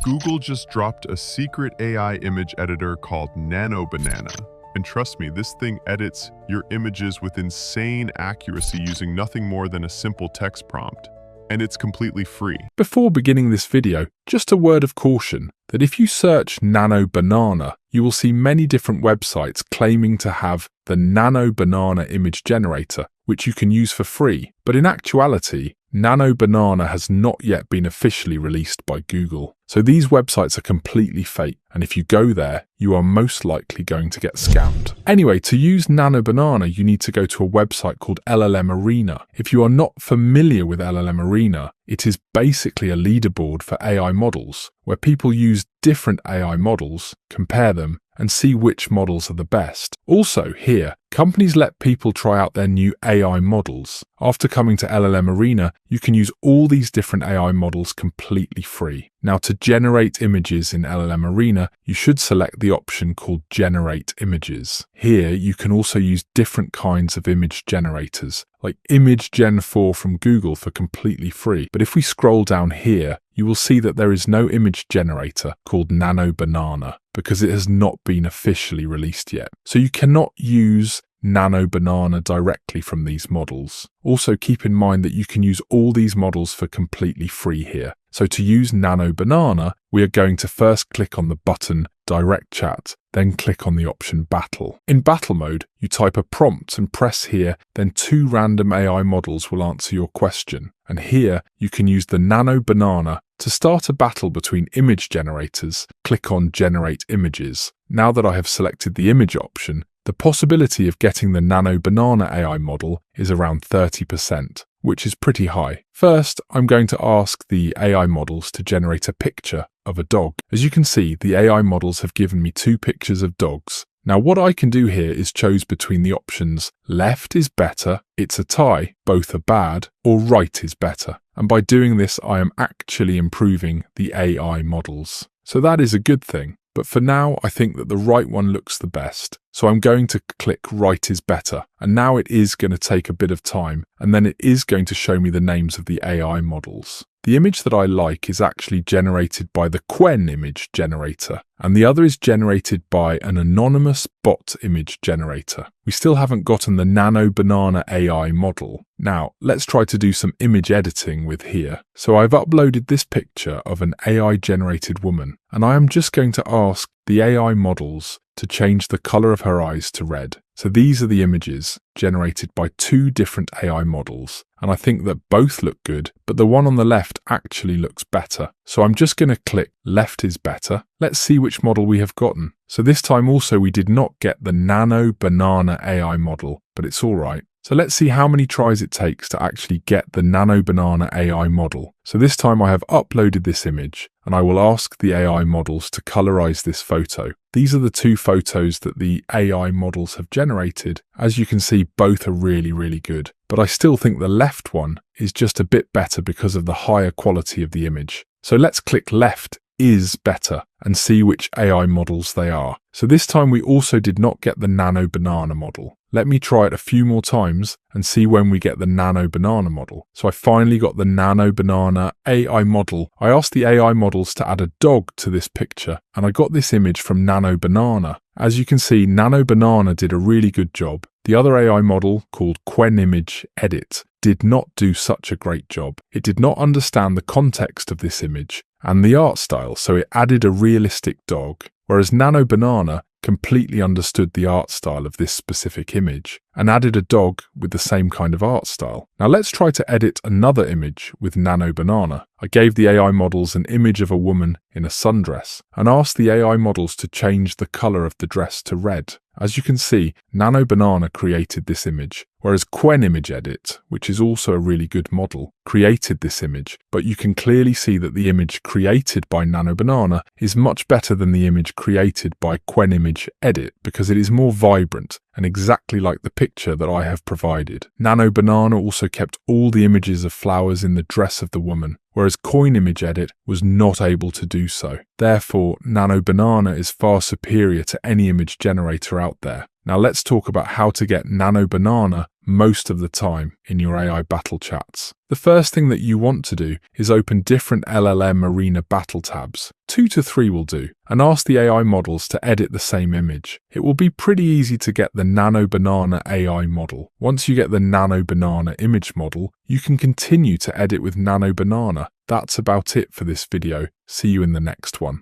Google just dropped a secret AI image editor called Nano Banana. And trust me, this thing edits your images with insane accuracy using nothing more than a simple text prompt. And it's completely free. Before beginning this video, just a word of caution that if you search Nano Banana, you will see many different websites claiming to have the Nano Banana image generator, which you can use for free. But in actuality, Nano Banana has not yet been officially released by Google. So these websites are completely fake, and if you go there, you are most likely going to get scammed. Anyway, to use Nano Banana, you need to go to a website called LLM Arena. If you are not familiar with LLM Arena, it is basically a leaderboard for AI models, where people use different AI models, compare them, and see which models are the best. Also, here, companies let people try out their new AI models. After coming to LLM Arena, you can use all these different AI models completely free. Now, to generate images in LLM Arena, you should select the option called Generate Images. Here, you can also use different kinds of image generators, like Image Gen 4 from Google for completely free. But if we scroll down here, you will see that there is no image generator called Nano Banana because it has not been officially released yet. So you cannot use Nano Banana directly from these models. Also keep in mind that you can use all these models for completely free here. So to use Nano Banana, we are going to first click on the button Direct Chat, then click on the option Battle. In battle mode, you type a prompt and press here, then 2 random AI models will answer your question. And here, you can use the Nano Banana to start a battle between image generators. Click on Generate Images. Now that I have selected the image option, the possibility of getting the Nano Banana AI model is around 30%, which is pretty high. First, I'm going to ask the AI models to generate a picture of a dog. As you can see, the AI models have given me 2 pictures of dogs. Now what I can do here is choose between the options left is better, it's a tie, both are bad, or right is better. And by doing this, I am actually improving the AI models. So that is a good thing. But for now, I think that the right one looks the best. So I'm going to click Right is Better. And now it is going to take a bit of time. And then it is going to show me the names of the AI models. The image that I like is actually generated by the Quen image generator. And the other is generated by an anonymous bot image generator. We still haven't gotten the Nano Banana AI model. Now, let's try to do some image editing with here. So I've uploaded this picture of an AI-generated woman, and I am just going to ask the AI models to change the color of her eyes to red. So these are the images generated by 2 different AI models, and I think that both look good, but the one on the left actually looks better. So I'm just going to click Left is Better. Let's see which model we have gotten. So this time also we did not get the Nano Banana AI model, but it's all right. So let's see how many tries it takes to actually get the Nano Banana AI model. So this time I have uploaded this image, and I will ask the AI models to colorize this photo. These are the 2 photos that the AI models have generated. As you can see, both are really, really good. But I still think the left one is just a bit better because of the higher quality of the image. So let's click Left is Better and see which AI models they are. So this time we also did not get the Nano Banana model. Let me try it a few more times and see when we get the Nano Banana model. So I finally got the Nano Banana AI model. I asked the AI models to add a dog to this picture, and I got this image from Nano Banana. As you can see, Nano Banana did a really good job. The other AI model, called Quen Image Edit, did not do such a great job. It did not understand the context of this image and the art style, so it added a realistic dog, whereas Nano Banana completely understood the art style of this specific image and added a dog with the same kind of art style. Now let's try to edit another image with Nano Banana. I gave the AI models an image of a woman in a sundress and asked the AI models to change the color of the dress to red. As you can see, Nano Banana created this image, whereas Quen Image Edit, which is also a really good model, created this image, but you can clearly see that the image created by Nano Banana is much better than the image created by Quen Image Edit because it is more vibrant and exactly like the picture that I have provided. Nano Banana also kept all the images of flowers in the dress of the woman, whereas Quen Image Edit was not able to do so. Therefore, Nano Banana is far superior to any image generator out there. Now let's talk about how to get Nano Banana most of the time in your AI battle chats. The first thing that you want to do is open different LLM Arena battle tabs. 2 to 3 will do, and ask the AI models to edit the same image. It will be pretty easy to get the Nano Banana AI model. Once you get the Nano Banana image model, you can continue to edit with Nano Banana. That's about it for this video. See you in the next one.